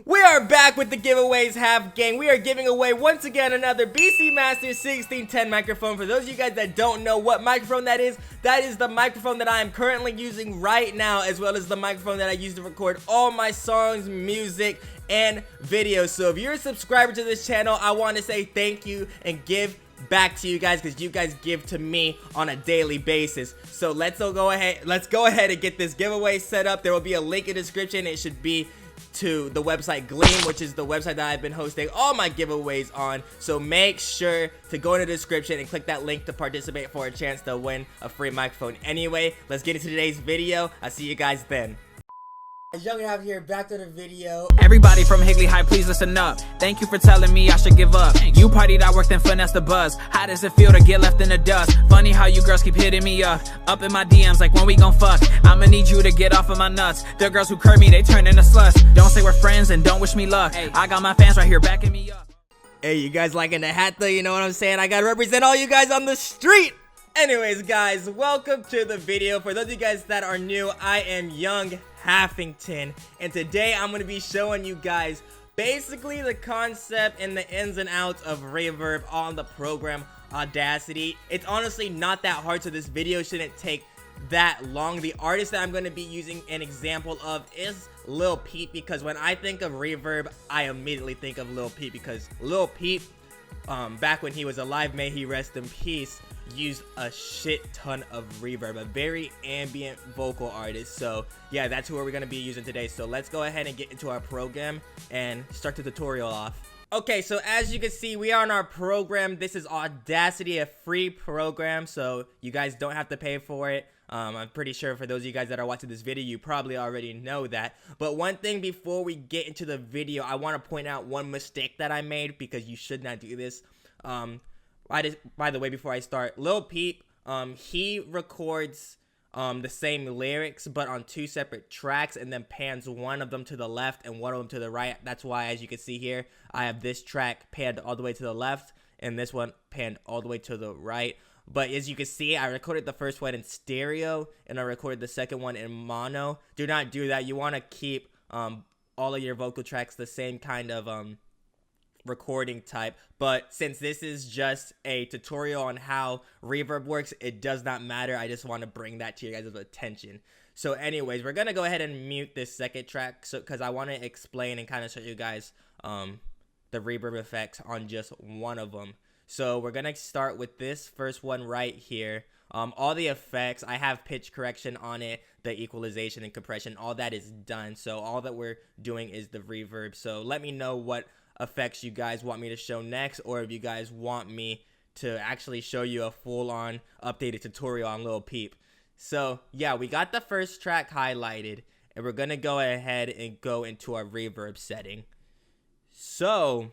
We are back with the giveaways half gang. We are giving away once again another BC Master 1610 microphone. For those of you guys that don't know what microphone that is the microphone that I am currently using right now, as well as the microphone that I use to record all my songs, music, and videos. So if you're a subscriber to this channel, I want to say thank you and give back to you guys, because you guys give to me on a daily basis. So let's go ahead and get this giveaway set up. There will be a link in the description. It should be to the website Gleam, which is the website that I've been hosting all my giveaways on. So make sure to go in the description and click that link to participate for a chance to win a free microphone. Anyway, let's get into today's video. I'll see you guys then. YoungHalf here, back to the video. Everybody from Higley High, please listen up. Thank you for telling me I should give up. You partied, I worked and finessed the buzz. How does it feel to get left in the dust? Funny how you girls keep hitting me up in my DMs like when we gon' fuck. I'ma need you to get off of my nuts. The girls who curve me, they turn into sluts. Don't say we're friends and don't wish me luck. I got my fans right here backing me up. Hey, you guys liking the hat though? You know what I'm saying? I gotta represent all you guys on the street. Anyways, guys, welcome to the video. For those of you guys that are new, I am YoungHalfington, and today I'm going to be showing you guys basically the concept and the ins and outs of Reverb on the program Audacity. It's honestly not that hard, so this video shouldn't take that long. The artist that I'm going to be using an example of is Lil Peep, because when I think of Reverb, I immediately think of Lil Peep, because Lil Peep, back when he was alive, may he rest in peace, used a shit ton of reverb, a very ambient vocal artist. So yeah, that's who we're gonna be using today. So let's go ahead and get into our program and start the tutorial off. Okay, so as you can see, we are on our program. This is Audacity, a free program, so you guys don't have to pay for it. I'm pretty sure for those of you guys that are watching this video, you probably already know that. But one thing before we get into the video, I want to point out one mistake that I made, because you should not do this. By the way, before I start, Lil Peep, he records the same lyrics but on two separate tracks, and then pans one of them to the left and one of them to the right. That's why, as you can see here, I have this track panned all the way to the left and this one panned all the way to the right. But as you can see, I recorded the first one in stereo and I recorded the second one in mono. Do not do that. You want to keep all of your vocal tracks the same kind of recording type. But since this is just a tutorial on how Reverb works, it does not matter. I just want to bring that to your guys' attention. So anyways, we're gonna go ahead and mute this second track, so because I want to explain and kind of show you guys the reverb effects on just one of them. So we're gonna start with this first one right here. All the effects, I have pitch correction on it, the equalization and compression, all that is done. So all that we're doing is the reverb. So let me know what effects you guys want me to show next, or if you guys want me to actually show you a full-on updated tutorial on Lil Peep. So yeah, we got the first track highlighted, and we're gonna go ahead and go into our reverb setting. So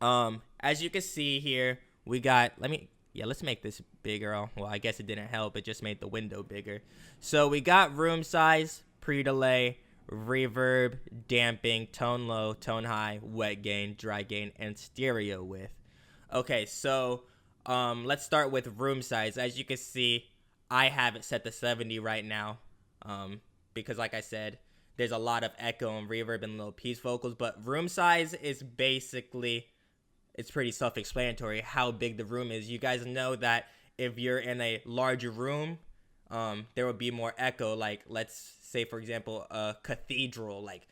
as you can see here, we got, let's make this bigger. Well, I guess it didn't help, it just made the window bigger. So we got room size, pre-delay, reverb, damping, tone low, tone high, wet gain, dry gain, and stereo width. Okay, so let's start with room size. As you can see, I have it set to 70 right now, because like I said, there's a lot of echo and reverb in Lil Peep's vocals. But room size is basically, it's pretty self-explanatory how big the room is. You guys know that if you're in a larger room, there will be more echo. Like, let's say, for example, a cathedral. Like,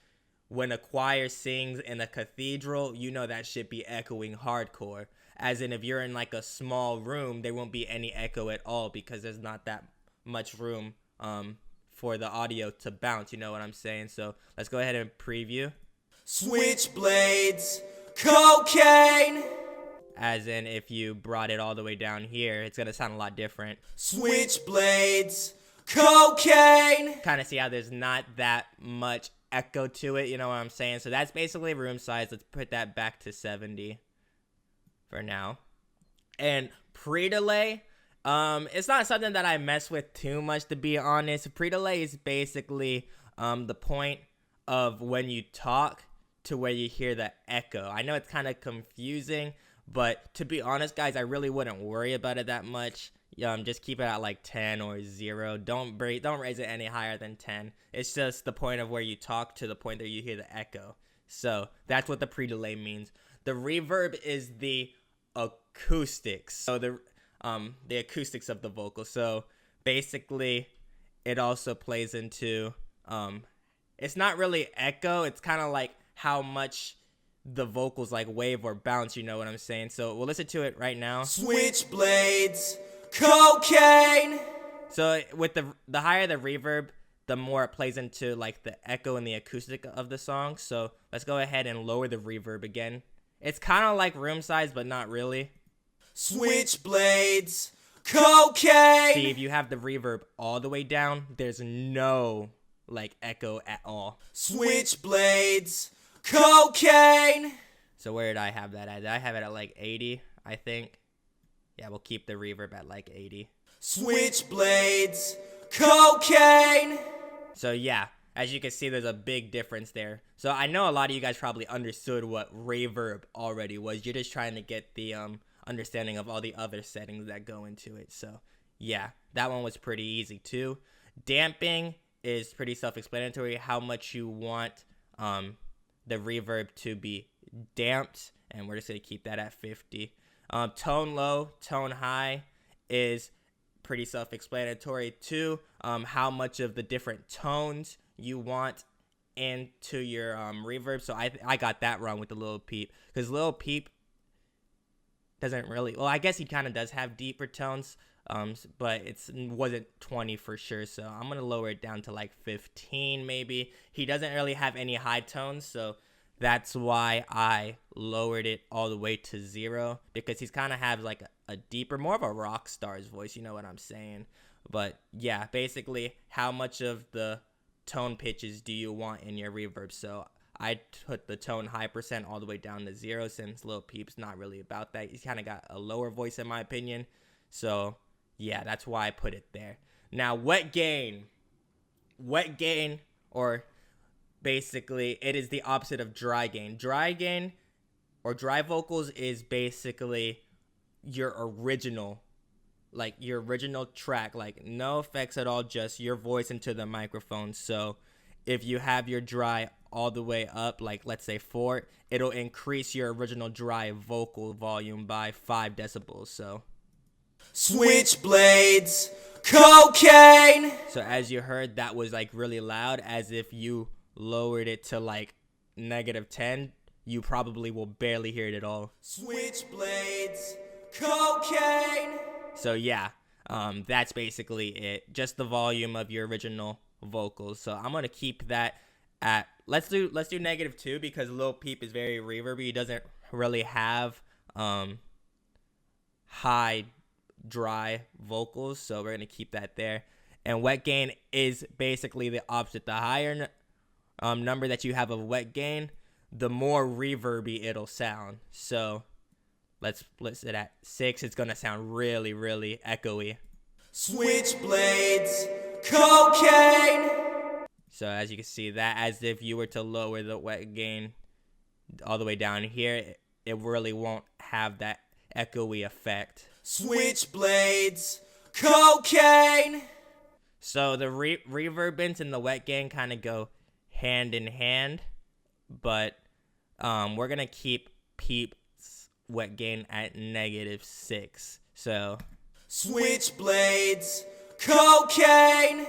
when a choir sings in a cathedral, you know that shit be echoing hardcore. As in, if you're in like a small room, there won't be any echo at all, because there's not that much room for the audio to bounce. You know what I'm saying? So let's go ahead and preview. Switchblades, cocaine. As in, if you brought it all the way down here, it's gonna sound a lot different. Switchblades, cocaine. Kind of see how there's not that much echo to it, you know what I'm saying? So that's basically room size. Let's put that back to 70 for now. And pre-delay, it's not something that I mess with too much, to be honest. Pre-delay is basically the point of when you talk to where you hear the echo. I know it's kind of confusing, but to be honest, guys, I really wouldn't worry about it that much. Just keep it at like 10 or 0. Don't raise it any higher than 10. It's just the point of where you talk to the point that you hear the echo. So that's what the pre-delay means. The reverb is the acoustics. So the acoustics of the vocal. So basically it also plays into it's not really echo, it's kind of like how much the vocals like wave or bounce, you know what I'm saying? So we'll listen to it right now. Switchblades, cocaine. So with the higher the reverb, the more it plays into like the echo and the acoustic of the song. So let's go ahead and lower the reverb again. It's kind of like room size, but not really. Switchblades, cocaine. See, if you have the reverb all the way down, there's no like echo at all. Switchblades, cocaine. So where did I have that at? Did I have it at like 80, I think? Yeah, we'll keep the reverb at like 80. Switchblades, cocaine. So yeah, as you can see, there's a big difference there. So I know a lot of you guys probably understood what reverb already was. You're just trying to get the understanding of all the other settings that go into it. So yeah, that one was pretty easy too. Damping is pretty self-explanatory, how much you want the reverb to be damped, and we're just going to keep that at 50. Tone low, tone high is pretty self-explanatory too, how much of the different tones you want into your reverb. So I got that wrong with the Lil Peep, because Lil Peep doesn't really, well, I guess he kind of does have deeper tones, but it wasn't 20 for sure. So I'm gonna lower it down to like 15 maybe. He doesn't really have any high tones, so that's why I lowered it all the way to 0, because he's kind of has like a deeper, more of a rock star's voice, you know what I'm saying? But yeah, basically how much of the tone pitches do you want in your reverb? So I put the tone high percent all the way down to 0, since Lil Peep's not really about that. He's kind of got a lower voice in my opinion. So yeah, that's why I put it there. Now wet gain, or basically it is the opposite of dry gain. Dry gain or dry vocals is basically your original track, like no effects at all, just your voice into the microphone. So if you have your dry all the way up, like let's say 4, it'll increase your original dry vocal volume by 5 decibels. So Switchblades, cocaine. So as you heard, that was like really loud. As if you lowered it to like -10, you probably will barely hear it at all. Switchblades, cocaine. So yeah, that's basically it. Just the volume of your original vocals. So I'm gonna keep that at, let's do -2, because Lil Peep is very reverby. He doesn't really have high dry vocals, so we're gonna keep that there. And wet gain is basically the opposite. The higher number that you have of wet gain, the more reverby it'll sound. So let's list it at 6. It's gonna sound really, really echoey. Switchblades, cocaine. So as you can see, that as if you were to lower the wet gain all the way down here, it really won't have that echoey effect. Switchblades, cocaine. So the reverbance and the wet gain kind of go hand in hand, but we're gonna keep Peep's wet gain at -6. So Switchblades, cocaine.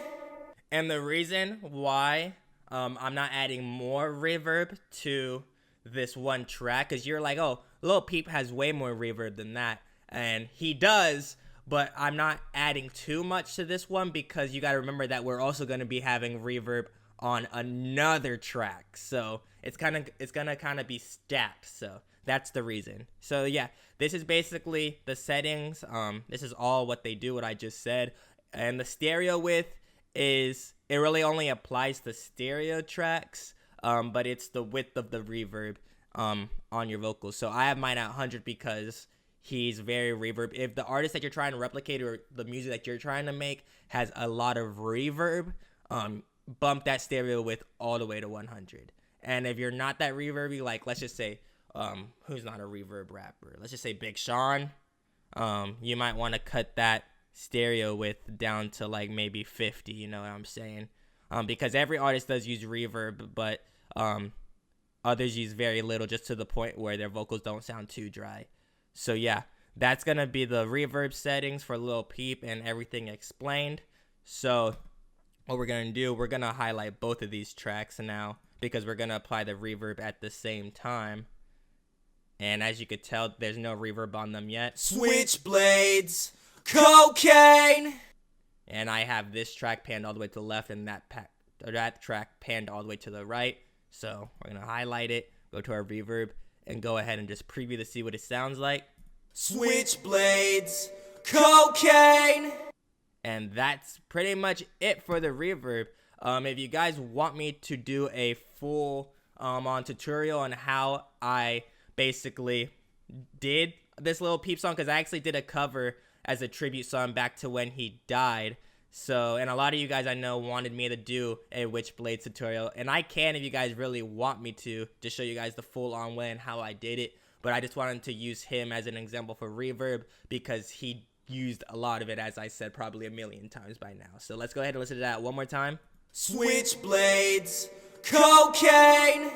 And the reason why I'm not adding more reverb to this one track, because you're like, oh, Lil Peep has way more reverb than that. And he does, but I'm not adding too much to this one, because you got to remember that we're also going to be having reverb on another track. So it's going to kind of be stacked. So that's the reason. So yeah, this is basically the settings. This is all what they do, what I just said. And the stereo width is, it really only applies to stereo tracks, but it's the width of the reverb on your vocals. So I have mine at 100 because he's very reverb. If the artist that you're trying to replicate or the music that you're trying to make has a lot of reverb, bump that stereo width all the way to 100. And if you're not that reverby, like let's just say, who's not a reverb rapper? Let's just say Big Sean. You might want to cut that stereo width down to like maybe 50, you know what I'm saying? Because every artist does use reverb, but Others use very little, just to the point where their vocals don't sound too dry. So yeah, that's gonna be the reverb settings for Lil Peep and everything explained. So what we're gonna do, we're gonna highlight both of these tracks now, because we're gonna apply the reverb at the same time. And as you could tell, there's no reverb on them yet. Switchblades, cocaine. And I have this track panned all the way to the left, and that track panned all the way to the right. So we're gonna highlight it, go to our reverb, and go ahead and just preview to see what it sounds like. Switchblades, cocaine. And that's pretty much it for the reverb. If you guys want me to do a full on tutorial on how I basically did this Lil Peep song, because I actually did a cover as a tribute song back to when he died. So, and a lot of you guys I know wanted me to do a Witchblade tutorial, and I can if you guys really want me to show you guys the full on way and how I did it. But I just wanted to use him as an example for reverb, because he used a lot of it, as I said, probably a million times by now. So let's go ahead and listen to that one more time. Switchblades, cocaine.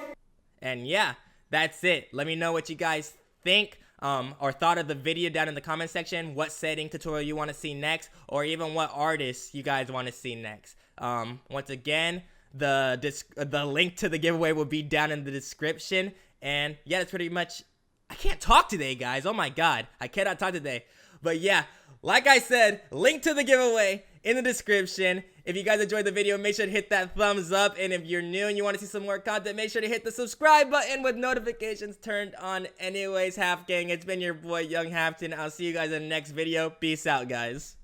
And yeah, that's it. Let me know what you guys think or thought of the video down in the comment section. What setting tutorial you want to see next, or even what artists you guys want to see next. Once again, the link to the giveaway will be down in the description. And yeah, that's pretty much. I can't talk today, guys. Oh my god, I cannot talk today. But yeah, like I said, link to the giveaway in the description. If you guys enjoyed the video, make sure to hit that thumbs up. And if you're new and you want to see some more content, make sure to hit the subscribe button with notifications turned on. Anyways, Half Gang, it's been your boy YoungHalfington. I'll see you guys in the next video. Peace out, guys.